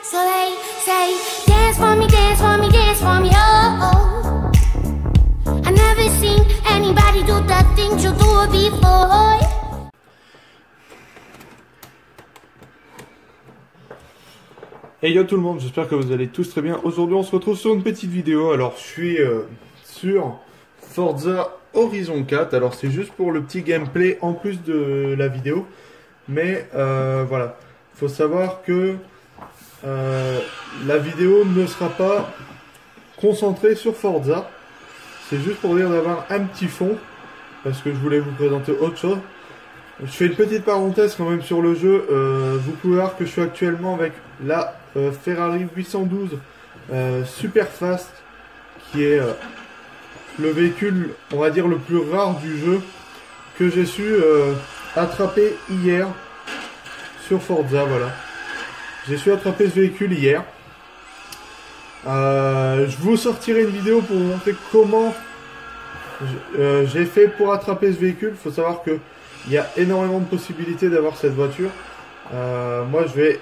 So they say, dance for me, dance for me, dance for me, oh, oh. I never seen anybody do the things you do before. Hey yo tout le monde, j'espère que vous allez tous très bien. Aujourd'hui on se retrouve sur une petite vidéo. Alors je suis sur Forza Horizon 4. Alors c'est juste pour le petit gameplay en plus de la vidéo. Mais voilà, faut savoir que la vidéo ne sera pas concentrée sur Forza. C'est juste pour dire d'avoir un petit fond, parce que je voulais vous présenter autre chose. Je fais une petite parenthèse quand même sur le jeu. Vous pouvez voir que je suis actuellement avec la Ferrari 812 Superfast, qui est le véhicule, on va dire, le plus rare du jeu, que j'ai su attraper hier sur Forza. Voilà, j'ai su attraper ce véhicule hier. Je vous sortirai une vidéo pour vous montrer comment j'ai fait pour attraper ce véhicule. Il faut savoir que il y a énormément de possibilités d'avoir cette voiture. Moi je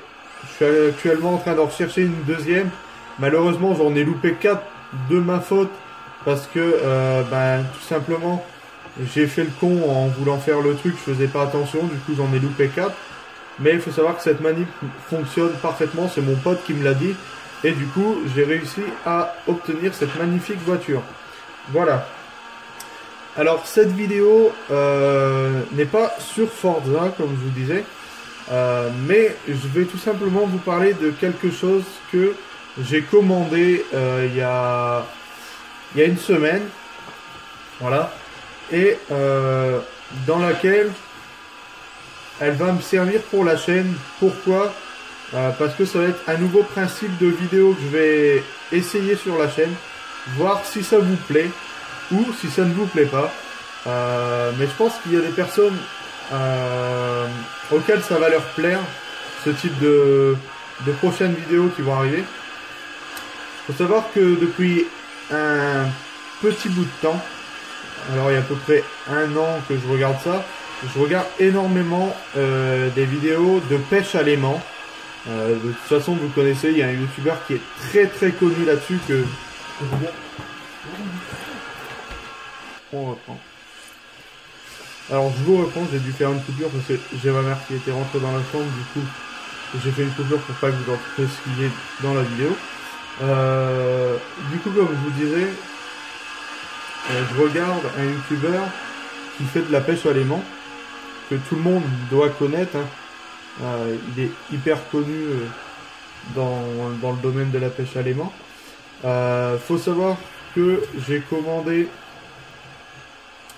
suis actuellement en train d'en rechercher une deuxième. Malheureusement j'en ai loupé 4 de ma faute, parce que tout simplement j'ai fait le con en voulant faire le truc, je faisais pas attention, du coup j'en ai loupé 4. Mais il faut savoir que cette manip fonctionne parfaitement, c'est mon pote qui me l'a dit. Et du coup j'ai réussi à obtenir cette magnifique voiture. Voilà. Alors cette vidéo n'est pas sur Forza comme je vous disais, mais je vais tout simplement vous parler de quelque chose que j'ai commandé il y a une semaine, voilà, et dans laquelle elle va me servir pour la chaîne. Pourquoi? Parce que ça va être un nouveau principe de vidéo que je vais essayer sur la chaîne, voir si ça vous plaît ou si ça ne vous plaît pas. Mais je pense qu'il y a des personnes auxquelles ça va leur plaire, ce type de prochaines vidéos qui vont arriver. Il faut savoir que depuis un petit bout de temps, alors il y a à peu près un an que je regarde ça, je regarde énormément des vidéos de pêche à l'aimant. De toute façon vous connaissez, il y a un youtubeur qui est très connu là-dessus que... On reprend. Alors je vous reprends, j'ai dû faire une coupure parce que j'ai ma mère qui était rentrée dans la chambre, du coup j'ai fait une coupure pour pas que vous entendiez ce qu'il y ait dans la vidéo. Du coup comme je vous disais, je regarde un youtubeur qui fait de la pêche à l'aimant, que tout le monde doit connaître, hein. Il est hyper connu dans le domaine de la pêche à l'aimant. Faut savoir que j'ai commandé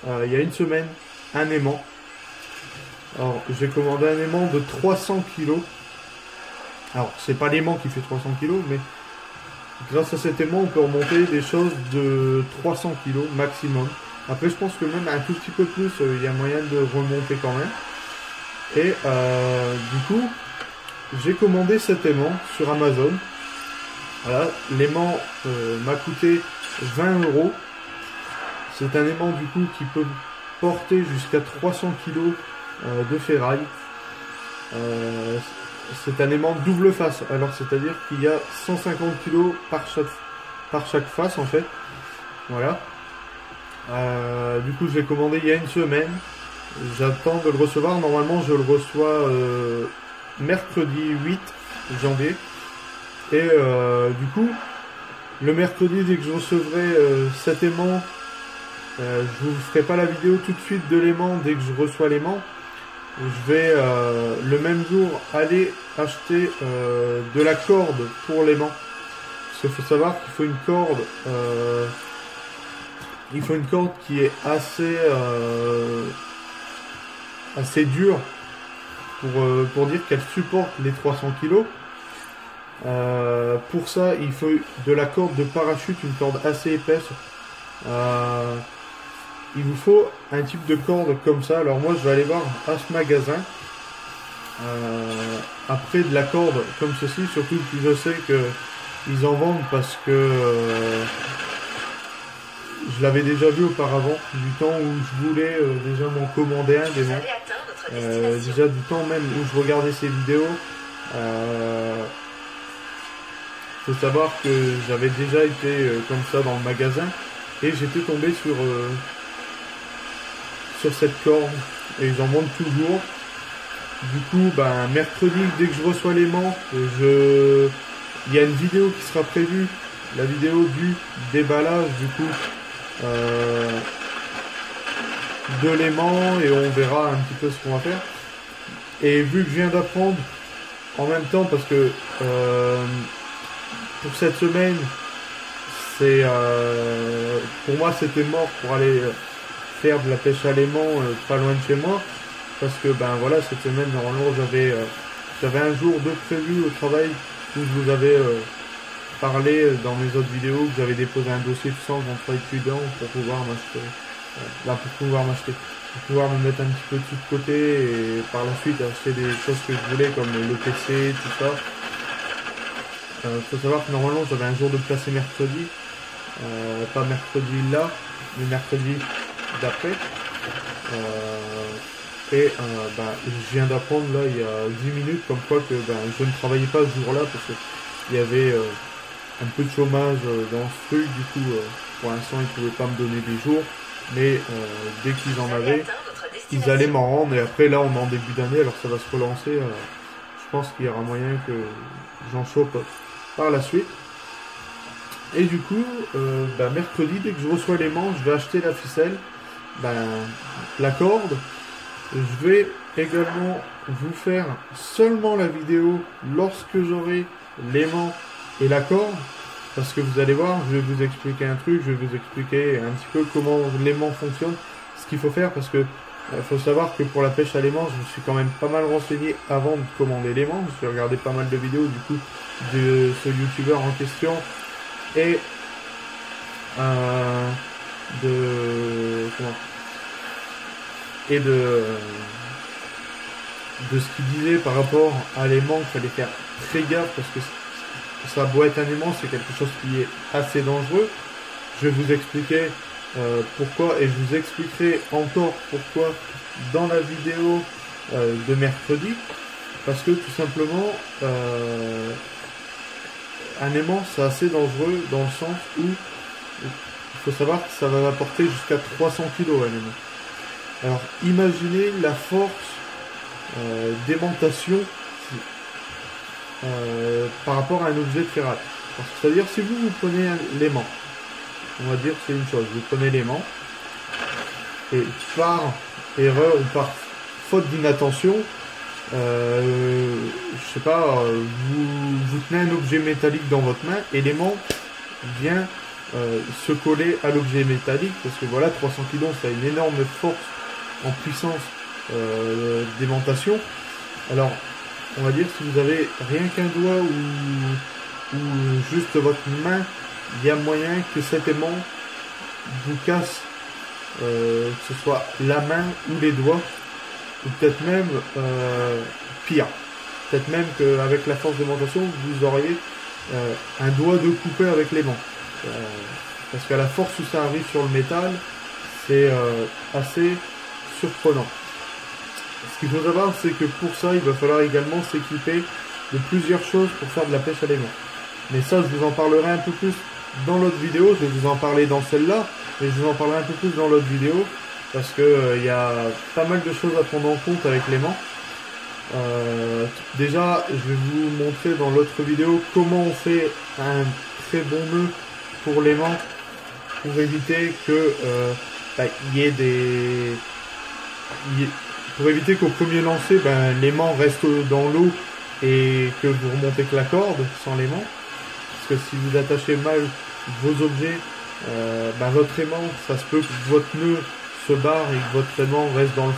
il y a une semaine un aimant. Alors j'ai commandé un aimant de 300 kg. Alors c'est pas l'aimant qui fait 300 kg, mais grâce à cet aimant on peut remonter des choses de 300 kg maximum. Après je pense que même un tout petit peu plus, il y a moyen de remonter quand même. Et du coup j'ai commandé cet aimant sur Amazon. Voilà, l'aimant m'a coûté 20 €. C'est un aimant du coup qui peut porter jusqu'à 300 kg de ferraille. C'est un aimant double face, alors c'est-à-dire qu'il y a 150 kg par chaque face en fait. Voilà. Du coup je l'ai commandé il y a une semaine. J'attends de le recevoir. Normalement je le reçois mercredi 8 janvier. Et du coup le mercredi, dès que je recevrai cet aimant, je vous ferai pas la vidéo tout de suite de l'aimant. Dès que je reçois l'aimant, je vais le même jour aller acheter de la corde pour l'aimant, parce qu'il faut savoir qu'il faut une corde qui est assez dure pour dire qu'elle supporte les 300 kg. Pour ça il faut de la corde de parachute, une corde assez épaisse. Il vous faut un type de corde comme ça. Alors moi je vais aller voir à ce magasin après de la corde comme ceci, surtout que je sais que ils en vendent, parce que je l'avais déjà vu auparavant, du temps où je voulais déjà m'en commander un déjà du temps même où je regardais ces vidéos. Faut savoir que j'avais déjà été comme ça dans le magasin et j'étais tombé sur cette corde et j'en monte toujours. Du coup, ben, mercredi, dès que je reçois l'aimant, il y a une vidéo qui sera prévue, la vidéo du déballage du coup de l'aimant, et on verra un petit peu ce qu'on va faire. Et vu que je viens d'apprendre en même temps, parce que pour cette semaine, c'est pour moi c'était mort pour aller faire de la pêche à l'aimant pas loin de chez moi, parce que ben voilà, cette semaine normalement j'avais un jour de prévu au travail où je vous avais parlé dans mes autres vidéos que j'avais déposé un dossier de sang contre étudiant pour pouvoir m'acheter, pour pouvoir me mettre un petit peu tout de côté et par la suite acheter des choses que je voulais comme le PC, tout ça. Faut savoir que normalement j'avais un jour de placé mercredi, pas mercredi là, mais mercredi d'après. Bah, je viens d'apprendre là il y a 10 minutes comme quoi que ben, je ne travaillais pas ce jour-là parce que il y avait un peu de chômage dans ce truc. Du coup, pour l'instant ils pouvaient pas me donner des jours, mais dès qu'ils en avaient, ils allaient m'en rendre. Et après là on est en début d'année, alors ça va se relancer. Je pense qu'il y aura moyen que j'en chope par la suite. Et du coup, bah, mercredi, dès que je reçois l'aimant, je vais acheter la ficelle, la corde. Je vais également vous faire seulement la vidéo lorsque j'aurai l'aimant et la corde, parce que vous allez voir, je vais vous expliquer un truc, je vais vous expliquer un petit peu comment l'aimant fonctionne, ce qu'il faut faire, parce que faut savoir que pour la pêche à l'aimant, je me suis quand même pas mal renseigné avant de commander l'aimant. Je suis regardé pas mal de vidéos du coup de ce youtubeur en question et de ce qu'il disait par rapport à l'aimant, qu'il fallait faire très gaffe parce que ça doit être un aimant, c'est quelque chose qui est assez dangereux. Je vais vous expliquer pourquoi, et je vous expliquerai encore pourquoi dans la vidéo de mercredi, parce que tout simplement un aimant c'est assez dangereux dans le sens où il faut savoir que ça va apporter jusqu'à 300 kg un aimant. Alors imaginez la force d'aimantation par rapport à un objet de ferrage. C'est-à-dire si vous prenez l'aimant, on va dire c'est une chose, vous prenez l'aimant et par erreur ou par faute d'inattention, je sais pas, vous tenez un objet métallique dans votre main et l'aimant vient se coller à l'objet métallique, parce que voilà, 300 kg ça a une énorme force en puissance d'aimantation. Alors on va dire si vous avez rien qu'un doigt ou juste votre main, il y a moyen que cet aimant vous casse, que ce soit la main ou les doigts, ou peut-être même pire, peut-être même qu'avec la force d'aimantation vous auriez un doigt de couper avec l'aimant, parce qu'à la force où ça arrive sur le métal, c'est assez surprenant. Ce qu'il faut savoir, c'est que pour ça il va falloir également s'équiper de plusieurs choses pour faire de la pêche à l'aimant. Mais ça, je vous en parlerai un peu plus dans l'autre vidéo. Je vais vous en parler dans celle-là, mais je vous en parlerai un peu plus dans l'autre vidéo, parce que y a pas mal de choses à prendre en compte avec l'aimant. Déjà, je vais vous montrer dans l'autre vidéo comment on fait un très bon nœud pour l'aimant, pour éviter que pour éviter qu'au premier lancer, l'aimant reste dans l'eau et que vous remontez que la corde sans l'aimant. Parce que si vous attachez mal vos objets, votre aimant, ça se peut que votre nœud se barre et que votre aimant reste dans le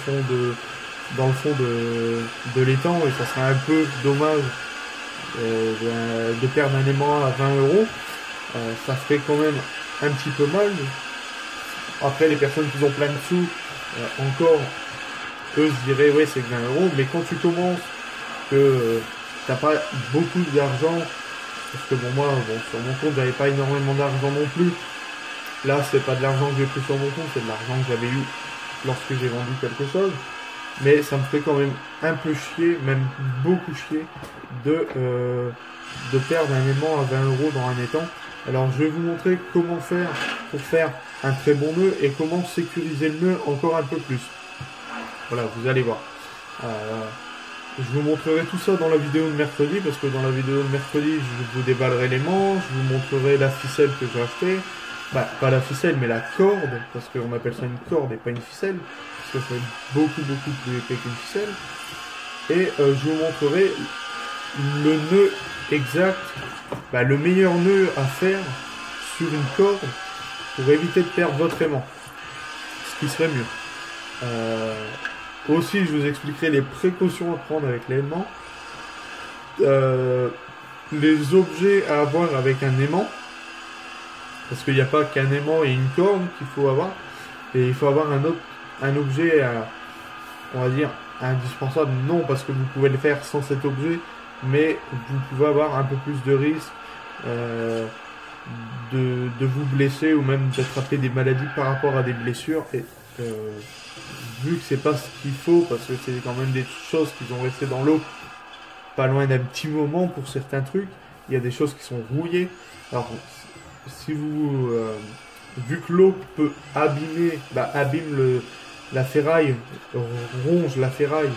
fond de l'étang, et ça serait un peu dommage de perdre un aimant à 20 €. Ça ferait quand même un petit peu mal. Après, les personnes qui ont plein de sous, encore, eux se diraient ouais c'est que 20 €, mais quand tu commences que t'as pas beaucoup d'argent, parce que moi sur mon compte j'avais pas énormément d'argent non plus. Là c'est pas de l'argent que j'ai pris sur mon compte, c'est de l'argent que j'avais eu lorsque j'ai vendu quelque chose. mais ça me fait quand même un peu chier, même beaucoup chier, de perdre un aimant à 20 € dans un étang. Alors je vais vous montrer comment faire pour faire un très bon nœud et comment sécuriser le nœud encore un peu plus. Voilà, vous allez voir. Je vous montrerai tout ça dans la vidéo de mercredi, parce que dans la vidéo de mercredi, je vous déballerai les manches, je vous montrerai la ficelle que j'ai achetée. Bah, pas la ficelle, mais la corde, parce qu'on appelle ça une corde et pas une ficelle, parce que c'est beaucoup plus épais qu'une ficelle. Et je vous montrerai le nœud exact, bah, le meilleur nœud à faire sur une corde pour éviter de perdre votre aimant, ce qui serait mieux. Aussi, je vous expliquerai les précautions à prendre avec l'aimant, les objets à avoir avec un aimant, parce qu'il n'y a pas qu'un aimant et une corde qu'il faut avoir, et il faut avoir un objet, on va dire, indispensable. Non, parce que vous pouvez le faire sans cet objet, mais vous pouvez avoir un peu plus de risque de vous blesser ou même d'attraper des maladies par rapport à des blessures. Et vu que c'est pas ce qu'il faut, parce que c'est quand même des choses qui sont restées dans l'eau pas loin d'un petit moment pour certains trucs, il y a des choses qui sont rouillées. Alors si vous vu que l'eau peut abîmer, abîme la ferraille, ronge la ferraille,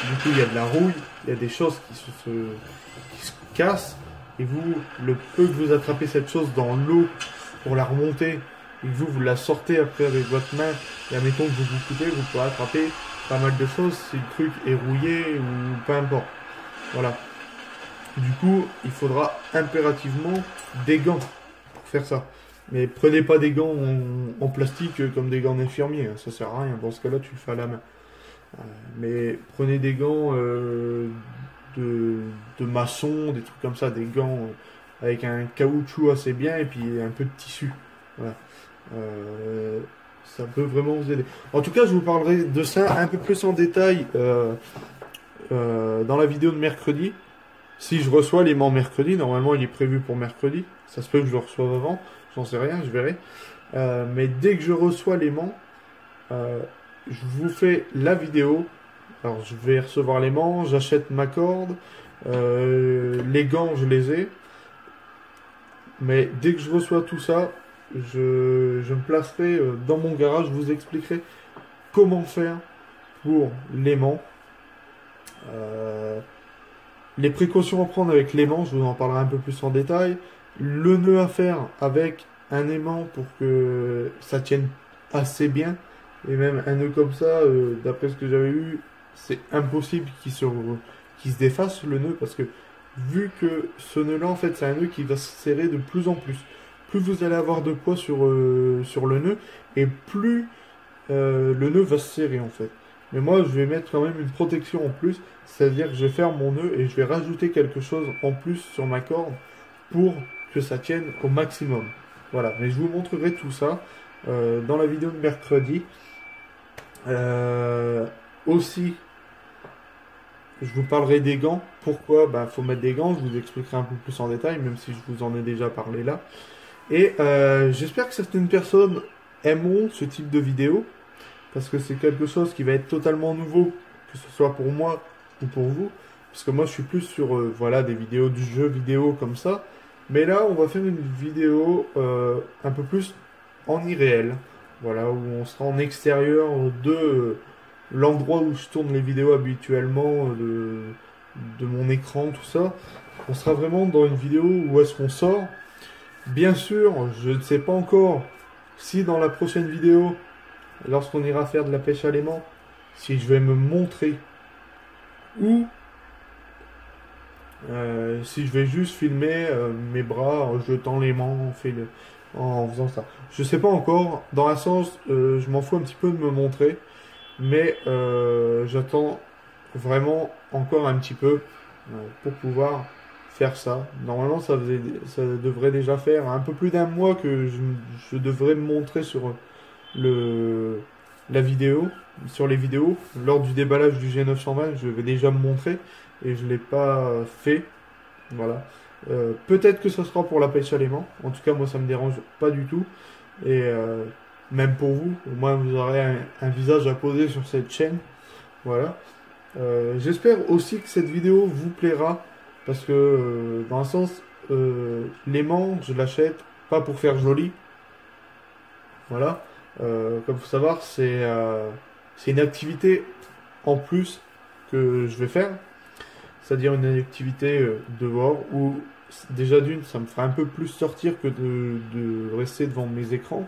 du coup il y a de la rouille, il y a des choses qui se cassent, et vous, le peu que vous attrapez cette chose dans l'eau pour la remonter, et que vous la sortez après avec votre main, et admettons que vous vous coupez, vous pourrez attraper pas mal de choses si le truc est rouillé ou peu importe. Voilà. Du coup, il faudra impérativement des gants pour faire ça. Mais prenez pas des gants en plastique comme des gants d'infirmier, ça sert à rien. Dans ce cas-là, tu le fais à la main. Mais prenez des gants de maçon, des trucs comme ça, des gants avec un caoutchouc assez bien et puis un peu de tissu. Voilà. Ça peut vraiment vous aider. En tout cas, je vous parlerai de ça un peu plus en détail dans la vidéo de mercredi. Si je reçois l'aimant mercredi, normalement il est prévu pour mercredi. Ça se peut que je le reçoive avant, j'en sais rien, je verrai. Mais dès que je reçois l'aimant, je vous fais la vidéo. Alors je vais recevoir l'aimant, j'achète ma corde, les gants je les ai. Mais dès que je reçois tout ça, je me placerai dans mon garage, je vous expliquerai comment faire pour l'aimant. Les précautions à prendre avec l'aimant, je vous en parlerai un peu plus en détail. Le nœud à faire avec un aimant pour que ça tienne assez bien. Et même un nœud comme ça, d'après ce que j'avais eu, c'est impossible qu'il se défasse le nœud, parce que vu que ce nœud-là, en fait, c'est un nœud qui va se serrer de plus en plus. Plus vous allez avoir de poids sur le nœud, et plus le nœud va se serrer, en fait. Mais moi, je vais mettre quand même une protection en plus, c'est-à-dire que je vais faire mon nœud et je vais rajouter quelque chose en plus sur ma corde pour que ça tienne au maximum. Voilà, mais je vous montrerai tout ça dans la vidéo de mercredi. Aussi, je vous parlerai des gants. Pourquoi? Faut mettre des gants, je vous expliquerai un peu plus en détail, même si je vous en ai déjà parlé là. Et j'espère que certaines personnes aimeront ce type de vidéo, parce que c'est quelque chose qui va être totalement nouveau, que ce soit pour moi ou pour vous. Parce que moi, je suis plus sur voilà, des vidéos du jeu vidéo comme ça. Mais là, on va faire une vidéo un peu plus en irréel. Voilà, où on sera en extérieur de l'endroit où je tourne les vidéos habituellement, de mon écran, tout ça. On sera vraiment dans une vidéo où est-ce qu'on sort. Bien sûr, je ne sais pas encore si dans la prochaine vidéo, lorsqu'on ira faire de la pêche à l'aimant, si je vais me montrer ou si je vais juste filmer mes bras en jetant l'aimant en faisant ça. Je sais pas encore. Dans un sens, je m'en fous un petit peu de me montrer, mais j'attends vraiment encore un petit peu pour pouvoir faire ça. Normalement, ça devrait déjà faire un peu plus d'un mois que je devrais me montrer sur la vidéo, sur les vidéos. Lors du déballage du G920, je vais déjà me montrer et je l'ai pas fait. Voilà. Peut-être que ça sera pour la pêche à l'aimant. En tout cas, moi, ça me dérange pas du tout. Et même pour vous, au moins, vous aurez un visage à poser sur cette chaîne. Voilà. J'espère aussi que cette vidéo vous plaira, parce que dans un sens, l'aimant, je l'achète pas pour faire joli. Voilà. Comme faut savoir, c'est une activité en plus que je vais faire, c'est-à-dire une activité dehors où déjà d'une, ça me fera un peu plus sortir que de rester devant mes écrans.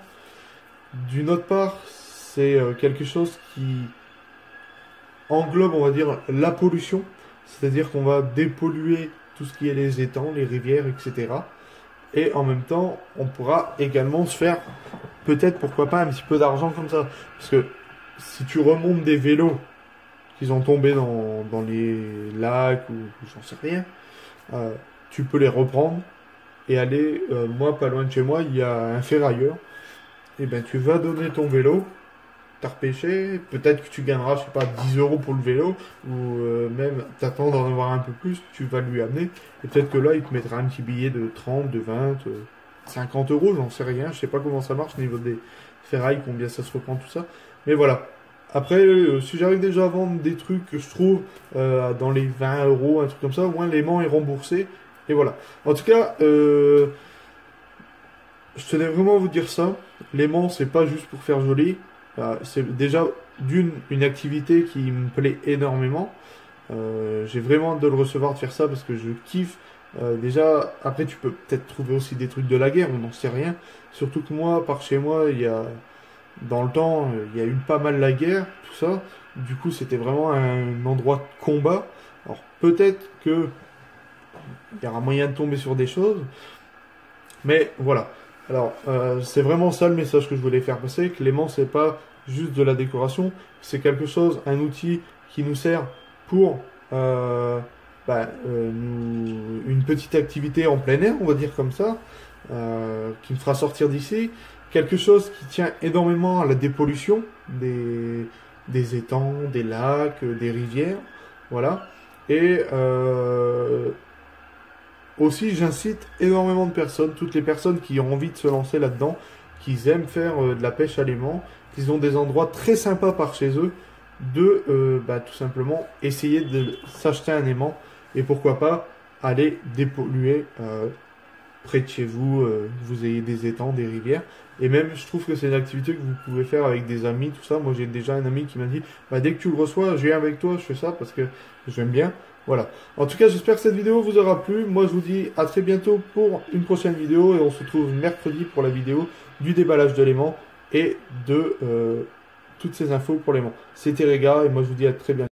D'une autre part, c'est quelque chose qui englobe, on va dire, la pollution, c'est-à-dire qu'on va dépolluer tout ce qui est les étangs, les rivières, etc. Et en même temps, on pourra également se faire, peut-être, pourquoi pas, un petit peu d'argent comme ça. Parce que si tu remontes des vélos qui sont tombés dans les lacs ou j'en sais rien, tu peux les reprendre et aller, moi, pas loin de chez moi, il y a un ferrailleur. Et ben, tu vas donner ton vélo, t'as repêché, peut-être que tu gagneras, je sais pas, 10 euros pour le vélo, ou même t'attends d'en avoir un peu plus, tu vas lui amener, et peut-être que là, il te mettra un petit billet de 30, de 20, 50 euros, j'en sais rien, je sais pas comment ça marche au niveau des ferrailles, combien ça se reprend, tout ça. Mais voilà. Après, si j'arrive déjà à vendre des trucs que je trouve dans les 20 euros, un truc comme ça, au moins l'aimant est remboursé, et voilà. En tout cas, je tenais vraiment à vous dire ça. L'aimant, c'est pas juste pour faire joli. C'est déjà une activité qui me plaît énormément. J'ai vraiment hâte de le recevoir, de faire ça parce que je kiffe. Déjà, après, tu peux peut-être trouver aussi des trucs de la guerre, on n'en sait rien. Surtout que moi, par chez moi, dans le temps, il y a eu pas mal la guerre, tout ça. Du coup, c'était vraiment un endroit de combat. Alors, peut-être que il y aura moyen de tomber sur des choses. Mais voilà. Alors, c'est vraiment ça le message que je voulais faire passer, que l'aimant, c'est pas juste de la décoration, c'est quelque chose, un outil qui nous sert pour une petite activité en plein air, on va dire comme ça, qui me fera sortir d'ici. Quelque chose qui tient énormément à la dépollution des étangs, des lacs, des rivières, voilà. Et aussi, j'incite énormément de personnes, toutes les personnes qui ont envie de se lancer là-dedans, qui aiment faire de la pêche à l'aimant, qui ont des endroits très sympas par chez eux, de tout simplement essayer de s'acheter un aimant et pourquoi pas aller dépolluer près de chez vous, vous ayez des étangs, des rivières. Et même, je trouve que c'est une activité que vous pouvez faire avec des amis, tout ça. Moi, j'ai déjà un ami qui m'a dit, dès que tu le reçois, je viens avec toi, je fais ça parce que j'aime bien. Voilà. En tout cas, j'espère que cette vidéo vous aura plu. Moi, je vous dis à très bientôt pour une prochaine vidéo. Et on se retrouve mercredi pour la vidéo du déballage de l'aimant et de toutes ces infos pour l'aimant. C'était Réga et moi, je vous dis à très bientôt.